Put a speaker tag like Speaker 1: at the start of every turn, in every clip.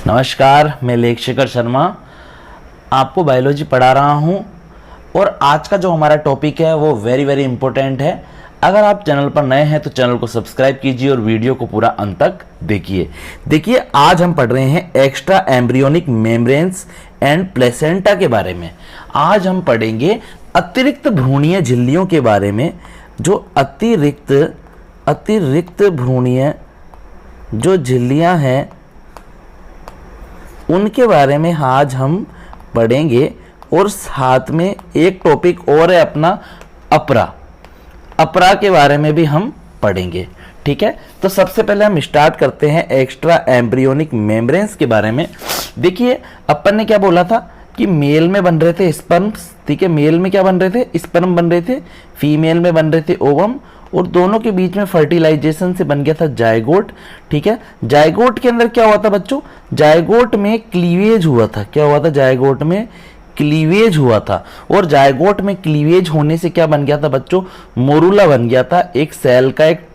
Speaker 1: नमस्कार, मैं लेखशेखर शर्मा आपको बायोलॉजी पढ़ा रहा हूं और आज का जो हमारा टॉपिक है वो वेरी इंपॉर्टेंट है। अगर आप चैनल पर नए हैं तो चैनल को सब्सक्राइब कीजिए और वीडियो को पूरा अंत तक देखिए। आज हम पढ़ रहे हैं extra embryonic membranes and placenta के बारे में। आज हम पढ़ेंगे अतिरिक्त भ्रूणीय झिल्लियों के बारे में। जो अतिरिक्त भ्रूणीय जो झिल्लियां हैं उनके बारे में आज हम पढ़ेंगे और साथ में एक टॉपिक और है अपना अपरा के बारे में भी हम पढ़ेंगे। ठीक है, तो सबसे पहले हम स्टार्ट करते हैं एक्स्ट्रा एम्ब्रियोनिक मेम्ब्रेन्स के बारे में। देखिए, अपन ने क्या बोला था कि मेल में बन रहे थे स्पर्म्स। ठीक है, मेल में क्या बन रहे थे? स्पर्म बन रहे थे। फीमेल में बन रहे थे ओवम, और दोनों के बीच में फर्टिलाइजेशन से बन गया था जायगोट। ठीक है, जायगोट के अंदर क्या हुआ था बच्चों? जायगोट में क्लीवेज हुआ था। क्या हुआ था? जायगोट में क्लीवेज हुआ था। और जायगोट में क्लीवेज होने से क्या बन गया था बच्चों? मोरूला बन गया था। एक सेल का एक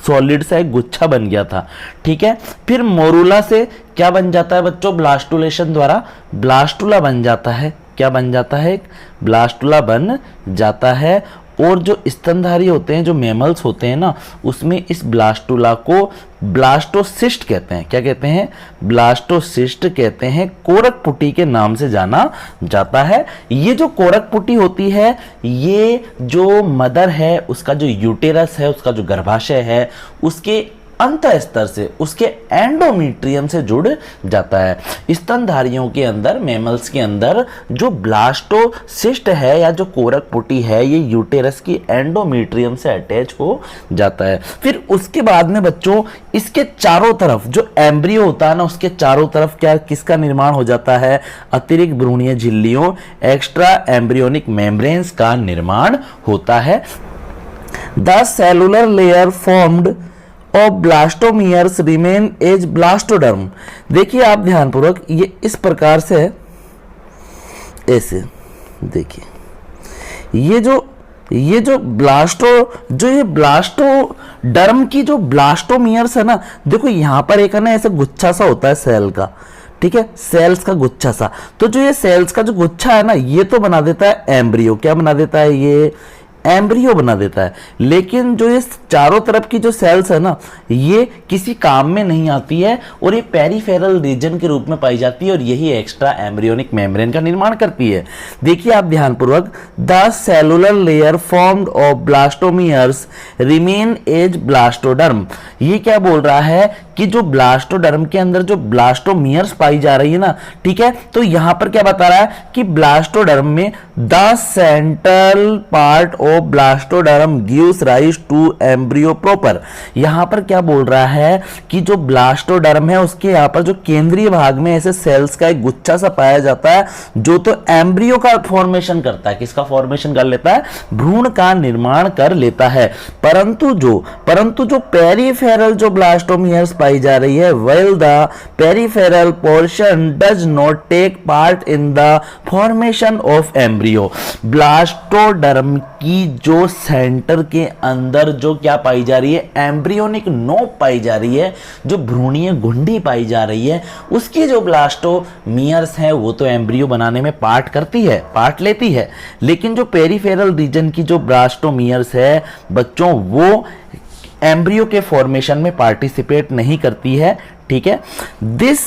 Speaker 1: सॉलिड सा एक गुच्छा बन गया था। ठीक है, फिर मोरूला से क्या बन जाता है बच्चों? ब्लास्टुलेशन द्वारा ब्लास्टुला बन जाता है। क्या बन जाता है? ब्लास्टुला बन जाता है। और जो स्तनधारी होते हैं, जो मैमल्स होते हैं ना, उसमें इस ब्लास्टुला को ब्लास्टोसिस्ट कहते हैं। क्या कहते हैं? ब्लास्टोसिस्ट कहते हैं। कोरक पुटी के नाम से जाना जाता है। ये जो कोरक पुटी होती है, ये जो मदर है उसका जो यूटेरस है, उसका जो गर्भाशय है, उसके अंत स्तर से, उसके एंडोमीट्रियम से जुड़ जाता है। स्तनधारियों के अंदर, मैमल्स के अंदर जो ब्लास्टोसिस्ट है या जो कोरक पुटी है, ये यूटेरस की एंडोमीट्रियम से अटैच हो जाता है। फिर उसके बाद में बच्चों इसके चारों तरफ जो एम्ब्रियो होता है ना, उसके चारों तरफ क्या किसका निर्माण हो जाता है? अतिरिक्त भ्रूणीय झिल्लियों, एक्स्ट्रा एम्ब्रियोनिक मेम्ब्रेन्स का निर्माण होता है। द सेलुलर लेयर फॉर्म्ड और ब्लास्टोमियर्स रिमेन एज ब्लास्टोडर्म। देखिए आप ध्यानपूर्वक, ये इस प्रकार से है, ऐसे देखिए। ये जो ब्लास्टोडर्म की जो ब्लास्टोमियर्स है ना, देखो यहां पर एक है ना ऐसे गुच्छा सा होता है सेल का। ठीक है, सेल्स का गुच्छा सा। तो जो ये सेल्स का जो गुच्छा है ना, ये तो बना देता है एम्ब्रियो। क्या बना देता है? ये एम्ब्रियो बना देता है। लेकिन जो ये चारों तरफ की जो सेल्स है ना, ये किसी काम में नहीं आती है और ये पेरिफेरल रीजन के रूप में पाई जाती है और यही एक्स्ट्रा एम्ब्रियोनिक मेम्ब्रेन का निर्माण करती है। देखिए आप ध्यानपूर्वक, the cellular layer formed of blastomeres remain as blastoderm. ये क्या बोल रहा है कि जो ब्लास्टोडर्म के अंदर जो ब्लास्टोमियर्स पाई जा रही है ना, ठीक है, तो यहां पर क्या बता रहा है कि ब्लास्टोडर्म में the central part of blastoderm gives rise to embryo proper. यहां पर क्या बोल रहा है कि जो ब्लास्टोडर्म है उसके यहां पर जो केंद्रीय भाग में ऐसे सेल्स का एक गुच्छा सा पाया जाता है, जो तो एम्ब्रियो का फॉर्मेशन करता है। किसका फॉर्मेशन कर लेता है? भ्रूण का निर्माण कर लेता है। परंतु जो पेरिफेरल जो ब्लास्टोमियर्स पाई जा रही है, well the peripheral portion does not take part in the formation of embryo. Blastoderm की जो सेंटर के अंदर जो क्या पाई जा रही है? एम्ब्रियोनिक नोक पाई जा रही है, जो भ्रूणीय गुंडी पाई जा रही है, उसकी जो ब्लास्टोमियर्स है वो तो एम्ब्रियो बनाने में पार्ट लेती है। लेकिन जो पेरिफेरल रीजन की जो ब्लास्टोमियर्स है बच्चों, वो एम्ब्रियो के फॉर्मेशन में पार्टिसिपेट नहीं करती है। ठीक है, this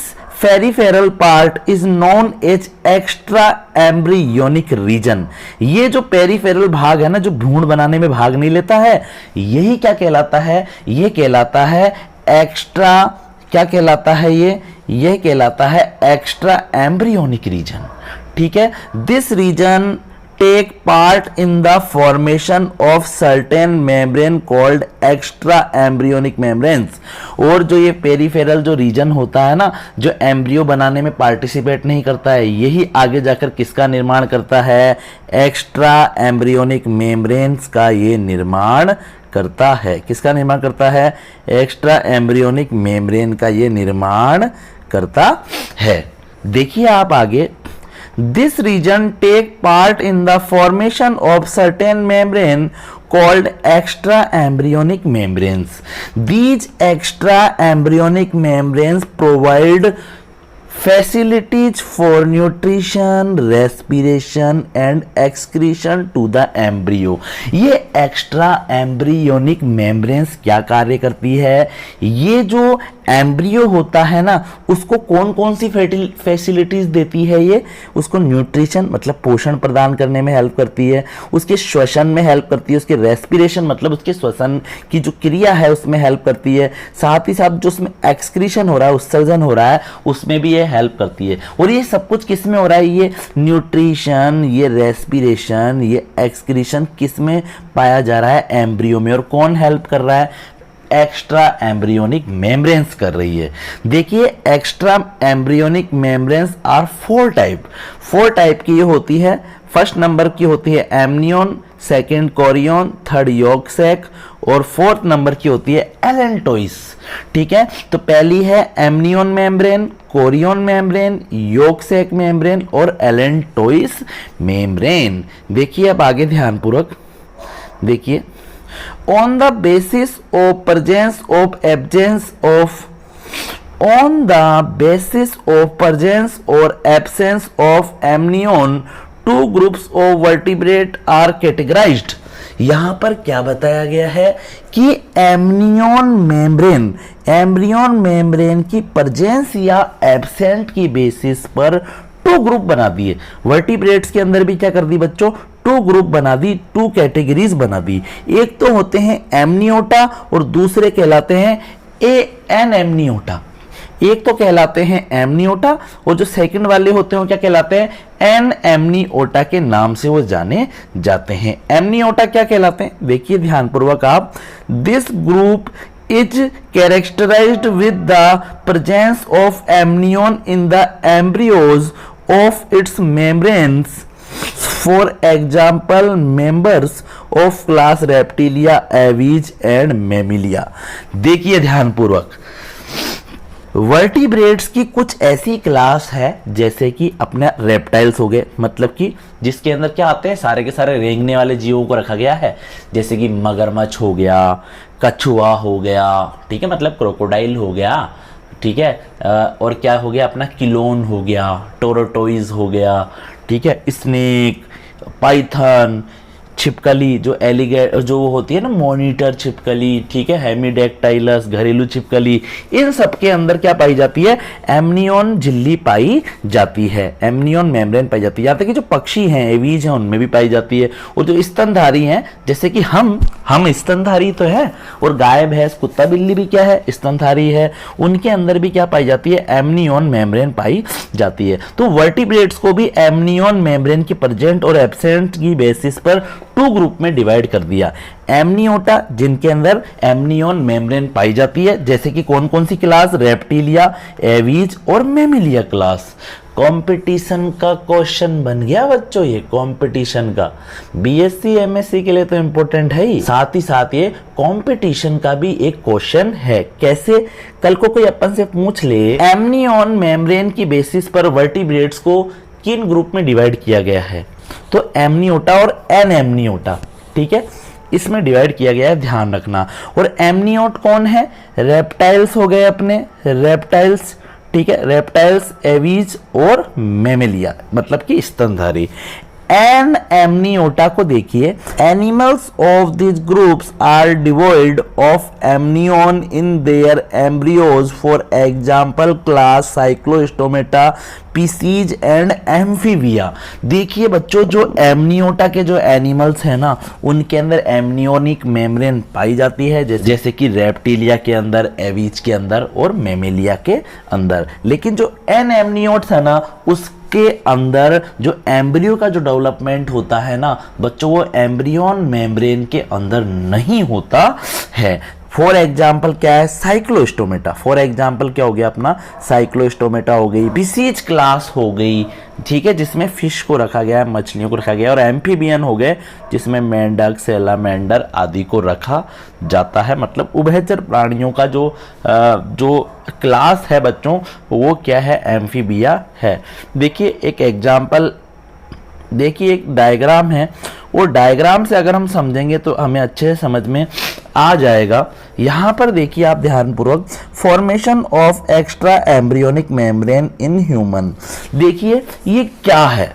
Speaker 1: peripheral part is known as extra embryonic region. ये जो पेरिफेरल भाग है ना, जो भ्रूण बनाने में भाग नहीं लेता है, यही क्या कहलाता है? ये कहलाता है एक्स्ट्रा, क्या कहलाता है? ये कहलाता है एक्स्ट्रा एम्ब्रियोनिक रीजन। ठीक है, this region take part in the formation of certain membrane called extra embryonic membranes। और जो ये पेरिफेरल जो रीजन होता है ना, जो एम्ब्रियो बनाने में पार्टिसिपेट नहीं करता है, यही आगे जाकर किसका निर्माण करता है? एक्स्ट्रा एम्ब्रियोनिक मेम्ब्रेन्स का ये निर्माण करता है। किसका निर्माण करता है? एक्स्ट्रा एम्ब्रियोनिक मेम्ब्रेन का ये निर्माण करता है। देखिए आप आगे, This region take part in the formation of certain membrane called extra embryonic membranes. These extra embryonic membranes provide facilities for nutrition, respiration and excretion to the embryo. ये extra embryonic membranes क्या कार्य करती है? ये जो embryo होता है ना, उसको कौन कौन सी फैसिलिटीज देती है? ये उसको न्यूट्रिशन मतलब पोषण प्रदान करने में हेल्प करती है, उसके श्वसन में हेल्प करती है, उसके रेस्पिरेशन मतलब उसके श्वसन की जो क्रिया है उसमें हेल्प करती है, साथ ही साथ जो उसमें एक्सक्रीशन हो रहा है, उत्सर्जन हो रहा है, उसमें भी ये हेल्प करती है। और ये सब कुछ किस में हो रहा है? ये न्यूट्रिशन, ये रेस्पिरेशन, ये एक्सक्रीशन किस में पाया जा रहा है? एम्ब्रियो में। और कौन हेल्प कर रहा है? एक्स्ट्रा एम्ब्रियोनिक मेम्ब्रेन्स कर रही है। देखिए extra embryonic membranes are four type की ये होती है। फर्स्ट नंबर की होती है amnion, second chorion, third yolk sac और फोर्थ नंबर की होती है एलेंटोइस। ठीक है, तो पहली है amnion membrane, chorion membrane, yolk sac membrane और एलेंटोइस मेम्ब्रेन। देखिए अब आगे ध्यानपूर्वक देखिए। On the basis of presence or absence of amnion, two groups of vertebrate are categorized। यहां पर क्या बताया गया है कि एम्नियन मेम्ब्रेन की प्रेजेंस या एब्सेंट की बेसिस पर टू ग्रुप बना दिए। वर्टिब्रेट्स के अंदर भी क्या कर दी बच्चों? टू ग्रुप बना दी, टू कैटेगरीज बना दी। एक तो होते हैं एमनियोटा और दूसरे कहलाते हैं एनएमनियोटा। एक तो कहलाते हैं एमनियोटा और जो सेकंड वाले होते हैं वो क्या कहलाते हैं? एनएमनियोटा के नाम से वो जाने जाते हैं। एमनियोटा क्या कहलाते हैं? देखिए ध्यानपूर्वक आप। This group is characterized with the presence of amnion in the embryos of its membranes, for example members of class Reptilia, Aves and Mammalia। देखिए ध्यानपूर्वक, वर्टिब्रेट्स की कुछ ऐसी क्लास है जैसे कि अपने रेप्टाइल्स हो गए, मतलब कि जिसके अंदर क्या आते हैं? सारे के सारे रेंगने वाले जीवों को रखा गया है, जैसे कि मगरमच्छ हो गया, कछुआ हो गया, ठीक है, मतलब क्रोकोडाइल हो गया, ठीक है, और क्या हो गया अपना? किलोन हो गया, टोरोटोइज हो गया, ठीक है, स्नेक, पाइथन, छिपकली जो एलिगेटर जो होती है ना, मॉनिटर छिपकली, ठीक है, हेमिडेक्टाइलस घरेलू छिपकली, इन सब के अंदर क्या पाई जाती है? एमनियन झिल्ली पाई जाती है, एमनियन मेम्ब्रेन पाई जाती है। यहाँ तक कि जो पक्षी हैं, एवीज हैं, उनमें भी पाई जाती है। और जो स्तनधारी हैं, जैसे कि हम स्तनधारी तो है, और गाय भैंस कुत्ता बिल्ली भी क्या है? स्तनधारी है। उनके अंदर भी क्या पाई जाती है? एमनियन मेम्ब्रेन पाई जाती है। तो वर्टिब्रेट्स को भी एमनियन मेम्ब्रेन की प्रेजेंट और एब्सेंट की बेसिस पर टू ग्रुप में डिवाइड कर दिया। एमनियोटा जिनके अंदर एमनियन मेम्ब्रेन पाई जाती है, जैसे कि कौन कौन सी क्लास? रेप्टिलिया, एवीज और मेमिलिया क्लास। कंपटीशन का क्वेश्चन बन गया बच्चों, ये कंपटीशन का बीएससी एमएससी के लिए तो इंपॉर्टेंट है ही, साथ ही साथ ये कंपटीशन का भी एक क्वेश्चन है। कैसे? कल को कोई अपन से पूछ ले एमनियन मेम्ब्रेन की बेसिस पर वर्टिब्रेट्स को किन ग्रुप में डिवाइड किया गया है, तो एमनियोटा और एनएमनियोटा, ठीक है, इसमें डिवाइड किया गया है, ध्यान रखना। और एमनियोट कौन है? रेप्टाइल्स हो गए अपने, रेप्टाइल्स, ठीक है, रेप्टाइल्स, एवीज और मेमेलिया, मतलब कि स्तनधारी। एन एमनियोटा को देखिए, animals of this groups are devoid of amnion in their embryos, for example class cyclostomata, pisces and amphibia. देखिए बच्चों, जो एमनियोटा के जो एनिमल्स हैं ना, उनके अंदर एमनियोनिक मेम्ब्रेन पाई जाती है, जैसे कि रेप्टिलिया के अंदर, एवीज के अंदर और मेमेलिया के अंदर। लेकिन जो एन एमनियोट्स है ना, उसके अंदर जो एम्ब्रियो का जो डेवलपमेंट होता है ना बच्चों, वो एम्ब्रियन मेम्ब्रेन के अंदर नहीं होता है। फॉर एग्जाम्पल क्या है? साइक्लोस्टोमेटा। फॉर एग्जाम्पल क्या हो गया अपना? साइक्लोस्टोमेटा हो गई, पीसीज क्लास हो गई, ठीक है, जिसमें फिश को रखा गया है, मछलियों को रखा गया है, और एम्फीबियन हो गए जिसमें मेंढक, सैलामेंडर आदि को रखा जाता है। मतलब उभयचर प्राणियों का जो क्लास है बच्चों, वो क्या है? एम्फीबिया है। देखिए एक एग्जाम्पल, देखिए एक डायग्राम है, वो डायग्राम से अगर हम समझेंगे तो हमें अच्छे से समझ में आ जाएगा। यहाँ पर देखिए आप ध्यानपूर्वक, formation of extra embryonic membrane in human. देखिए ये क्या है,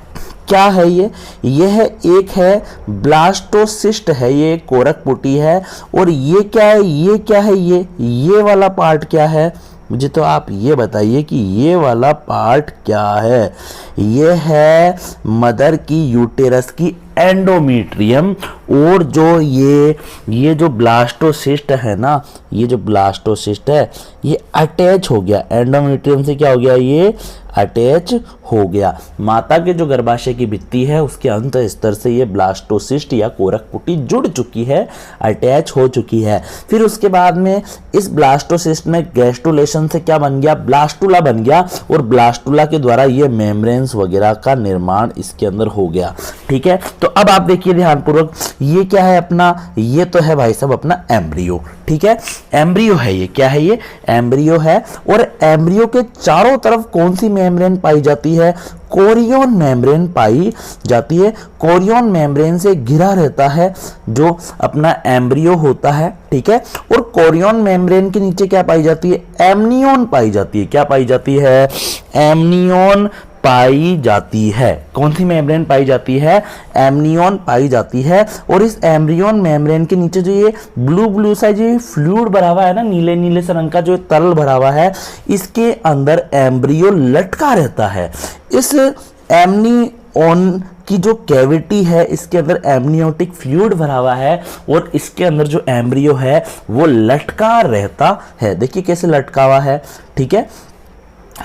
Speaker 1: क्या है ये है एक है ब्लास्टोसिस्ट है, ये एक कोरक पुटी है। और ये क्या है, ये क्या है, ये वाला पार्ट क्या है, मुझे तो आप ये बताइए कि ये वाला पार्ट क्या है। ये है मदर की यूटेरस की एंडोमेट्रियम। और जो ये जो ब्लास्टोसिस्ट है ना, ये जो ब्लास्टोसिस्ट है ये अटैच हो गया एंडोमेट्रियम से, क्या हो गया, ये अटैच हो गया। माता के जो गर्भाशय की भित्ति है उसके अंत स्तर से ये ब्लास्टोसिस्ट या कोरक पुटी जुड़ चुकी है, अटैच हो चुकी है। फिर उसके बाद में इस ब्लास्टोसिस्ट में गैस्ट्रुलेशन से क्या बन गया, ब्लास्टुला बन गया। और ब्लास्टुला के द्वारा ये मेम्ब्रेन्स वगैरह का निर्माण इसके अंदर हो गया। ठीक है, तो अब आप देखिए ध्यानपूर्वक, ये क्या है अपना, ये तो है भाई साहब अपना एम्ब्रियो। ठीक है, एम्ब्रियो है ये, क्या है ये, एम्ब्रियो है। और एम्ब्रियो के चारों तरफ कौन सी मेम्ब्रेन पाई जाती है, कोरियन मेम्ब्रेन पाई जाती है। कोरियन मेम्ब्रेन से घिरा रहता है जो अपना एम्ब्रियो होता है। ठीक है, और कोरियन मेम्ब्रेन के नीचे क्या पाई जाती है, एमनियोन पाई जाती है। क्या पाई जाती है, एमनियोन पाई जाती है। कौन सी मेम्ब्रेन पाई जाती है, एमनियोन पाई जाती है। और इस एम्ब्रियोन मेम्ब्रेन के नीचे जो ये ब्लू सा जो फ्लूइड भरा हुआ है ना, नीले नीले से रंग का जो तरल भरा हुआ है, इसके अंदर एम्ब्रियो लटका रहता है। इस एमनियोन की जो कैविटी है इसके अंदर एमनियोटिक फ्लूइड भरा हुआ है और इसके अंदर जो एम्ब्रियो है वो लटका रहता है। देखिए कैसे लटका हुआ है। ठीक है,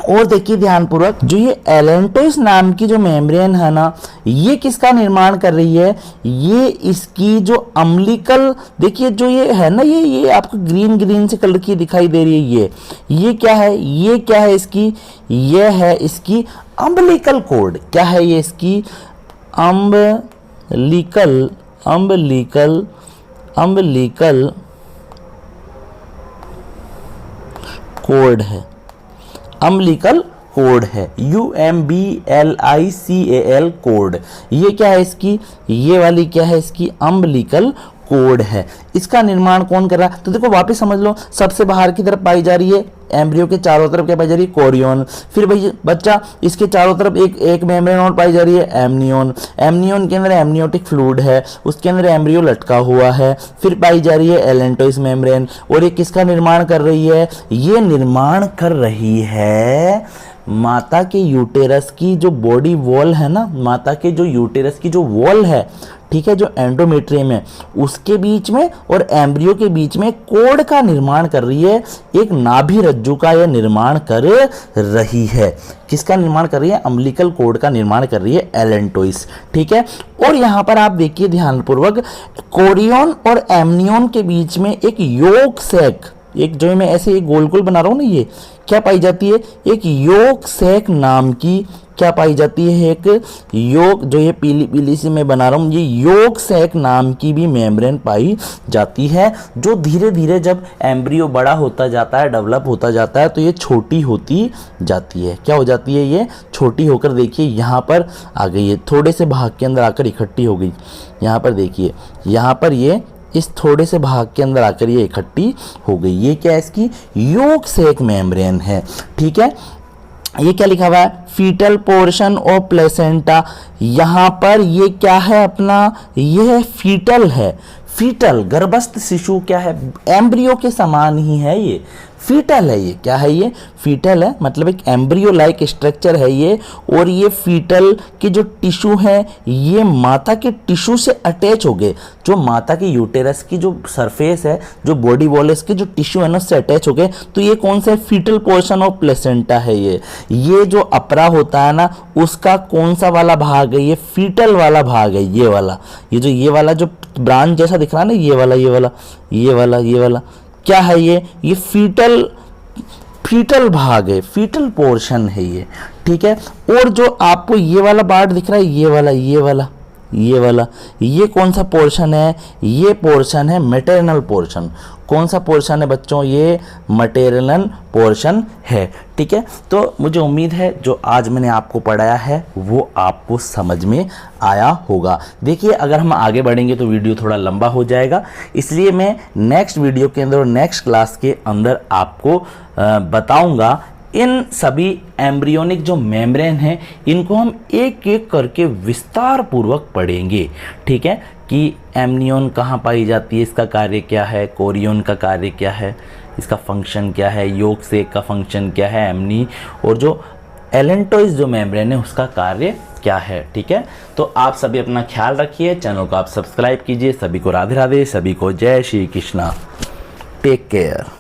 Speaker 1: और देखिए ध्यानपूर्वक, जो ये एलेंटोइस नाम की जो मेम्ब्रेन है ना, ये किसका निर्माण कर रही है, ये इसकी जो अम्लिकल, देखिए जो ये है ना, ये आपको ग्रीन से कलर की दिखाई दे रही है, ये क्या है, ये क्या है इसकी, ये है इसकी अम्बिलिकल कोड। क्या है ये इसकी, अम्बिलिकल कोड है, अम्बिलिकल कोड है, UMBLICAL कोड। ये क्या है इसकी, ये वाली क्या है इसकी, अम्बिलिकल कोड है। इसका निर्माण कौन कर रहा है, तो देखो वापस समझ लो, सबसे बाहर की तरफ पाई जा रही है एम्ब्रियो के चारों तरफ क्या पाई जा रही है, कोरियन। फिर भाई बच्चा इसके चारों तरफ एक मेम्ब्रेन और पाई जा रही है, एमनियोन। एमनियोन के अंदर एमनियोटिक फ्लूइड है, उसके अंदर एम्ब्रियो लटका हुआ है। फिर पाई जा रही है एलेंटोइस मेम्ब्रेन। और ये किसका निर्माण कर रही है, ये निर्माण कर रही है माता के यूटेरस की जो बॉडी वॉल है ना, माता के जो यूटेरस की जो वॉल है, ठीक है, जो एंडोमेट्रियम है उसके बीच में और एम्ब्रियो के बीच में कोड का निर्माण कर रही है। एक नाभि रज्जु का यह निर्माण कर रही है। किसका निर्माण कर रही है, अम्बिलिकल कोड का निर्माण कर रही है एलेंटोइस। ठीक है, और यहाँ पर आप देखिए ध्यानपूर्वक, कोरियन और एमनियोन के बीच में एक योक सैक, एक जो मैं ऐसे एक गोल गोल बना रहा हूँ ना, ये क्या पाई जाती है, एक योक सैक नाम की क्या पाई जाती है, एक योक, जो ये पीली पीली सी मैं बना रहा हूँ, ये योक सैक नाम की भी मेम्ब्रेन पाई जाती है, जो धीरे धीरे जब एम्ब्रियो बड़ा होता जाता है, डेवलप होता जाता है, तो ये छोटी होती जाती है। क्या हो जाती है, ये छोटी होकर, देखिए यहाँ पर आ गई है, थोड़े से भाग के अंदर आकर इकट्ठी हो गई। यहाँ पर देखिए, यहाँ पर ये इस थोड़े से भाग के अंदर आकर ये इकट्ठी हो गई। ये क्या है, इसकी योक सैक मेम्ब्रेन है। ठीक है, ये क्या लिखा हुआ है, फीटल पोर्शन ऑफ प्लेसेंटा। यहाँ पर ये क्या है अपना, ये फीटल है, फीटल गर्भस्थ शिशु क्या है, एम्ब्रियो के समान ही है, ये फीटल है। ये क्या है, ये फीटल है, मतलब एक एम्ब्रियो लाइक स्ट्रक्चर है ये। और ये फीटल के जो टिश्यू है ये माता के टिश्यू से अटैच हो गए, जो माता की यूटेरस की जो सरफेस है, जो बॉडी वॉल के जो टिश्यू है ना, उससे अटैच हो गए। तो ये कौन सा फीटल पोर्शन ऑफ प्लेसेंटा है, ये जो अपरा होता है ना, उसका कौन सा वाला भाग है, ये फीटल वाला भाग है, ये वाला, ये वाला जो ब्रांच जैसा दिख रहा है ना, ये वाला क्या है, ये फीटल भाग है, फीटल पोर्शन है ये। ठीक है, और जो आपको ये वाला पार्ट दिख रहा है, ये वाला, ये कौन सा पोर्शन है, ये पोर्शन है मैटरनल पोर्शन। कौन सा पोर्शन है बच्चों, ये मटेरियल पोर्शन है। ठीक है, तो मुझे उम्मीद है जो आज मैंने आपको पढ़ाया है वो आपको समझ में आया होगा। देखिए अगर हम आगे बढ़ेंगे तो वीडियो थोड़ा लंबा हो जाएगा, इसलिए मैं नेक्स्ट वीडियो के अंदर और नेक्स्ट क्लास के अंदर आपको बताऊंगा इन सभी एम्ब्रियोनिक जो मेम्ब्रेन हैं इनको हम एक एक करके विस्तार पूर्वक पढ़ेंगे। ठीक है, कि एमनियन कहाँ पाई जाती है, इसका कार्य क्या है, कोरियन का कार्य क्या है, इसका फंक्शन क्या है, योग से का फंक्शन क्या है, एमनी, और जो एलेंटोइस जो मेम्ब्रेन है उसका कार्य क्या है। ठीक है, तो आप सभी अपना ख्याल रखिए, चैनल को आप सब्सक्राइब कीजिए। सभी को राधे राधे, सभी को जय श्री कृष्णा, टेक केयर।